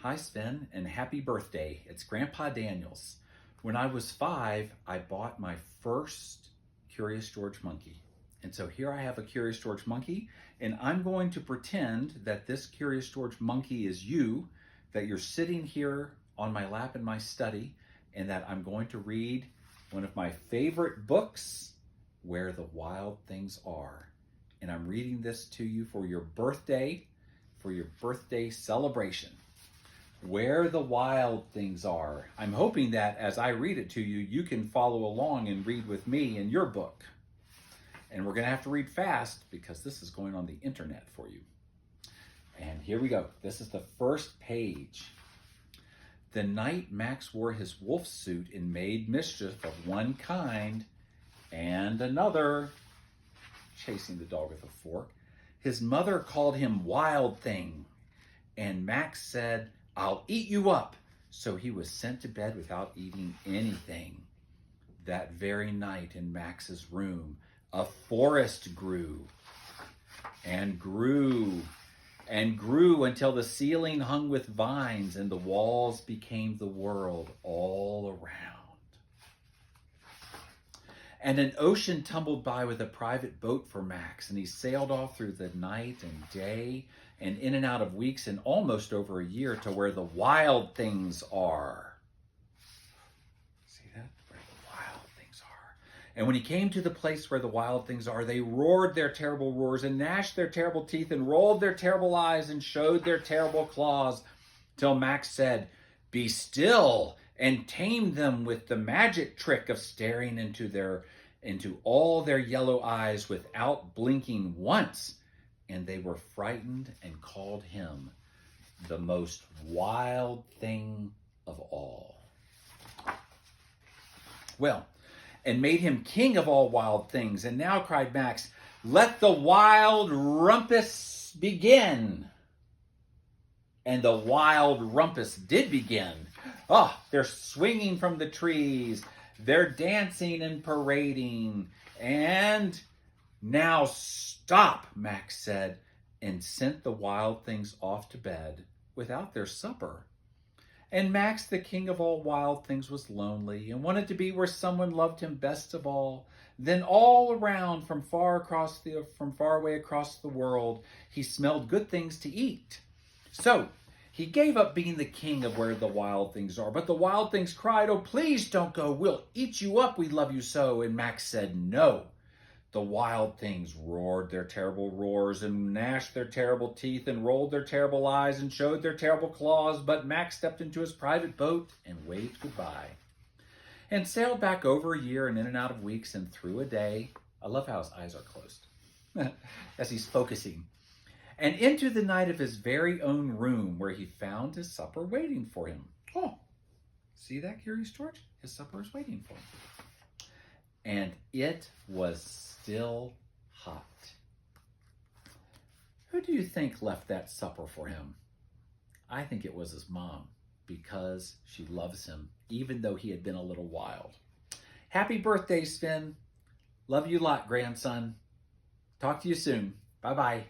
Hi, Sven, and happy birthday. It's Grandpa Daniel's. When I was 5, I bought my first Curious George monkey. And so here I have a Curious George monkey, and I'm going to pretend that this Curious George monkey is you, that you're sitting here on my lap in my study, and that I'm going to read one of my favorite books, Where the Wild Things Are. And I'm reading this to you for your birthday celebration. Where the Wild Things Are. I'm hoping that as I read it to you, you can follow along and read with me in your book. And we're going to have to read fast because this is going on the internet for you. And here we go. This is the first page. The night Max wore his wolf suit and made mischief of one kind and another, chasing the dog with a fork, his mother called him Wild Thing. And Max said, "I'll eat you up." So he was sent to bed without eating anything. That very night in Max's room, a forest grew and grew and grew until the ceiling hung with vines and the walls became the world all around. And an ocean tumbled by with a private boat for Max, and he sailed off through the night and day and in and out of weeks and almost over a year to where the wild things are. See that? Where the wild things are. And when he came to the place where the wild things are, they roared their terrible roars and gnashed their terrible teeth and rolled their terrible eyes and showed their terrible claws, till Max said, "Be still," and tamed them with the magic trick of staring into all their yellow eyes without blinking once. And they were frightened and called him the most wild thing of all. Well, and made him king of all wild things. And now, cried Max, "Let the wild rumpus begin." And the wild rumpus did begin. Oh, they're swinging from the trees. They're dancing and parading. And "Now stop," Max said, and sent the wild things off to bed without their supper. And Max, the king of all wild things, was lonely and wanted to be where someone loved him best of all. Then all around, from far away across the world, he smelled good things to eat. So he gave up being the king of where the wild things are. But the wild things cried, "Oh, please don't go. We'll eat you up. We love you so." And Max said no. The wild things roared their terrible roars and gnashed their terrible teeth and rolled their terrible eyes and showed their terrible claws. But Max stepped into his private boat and waved goodbye and sailed back over a year and in and out of weeks and through a day. I love how his eyes are closed as he's focusing. And into the night of his very own room, where he found his supper waiting for him. Oh, see that, Curious George? His supper is waiting for him. And it was still hot. Who do you think left that supper for him? I think it was his mom, because she loves him, even though he had been a little wild. Happy birthday, Sven. Love you a lot, grandson. Talk to you soon. Bye-bye.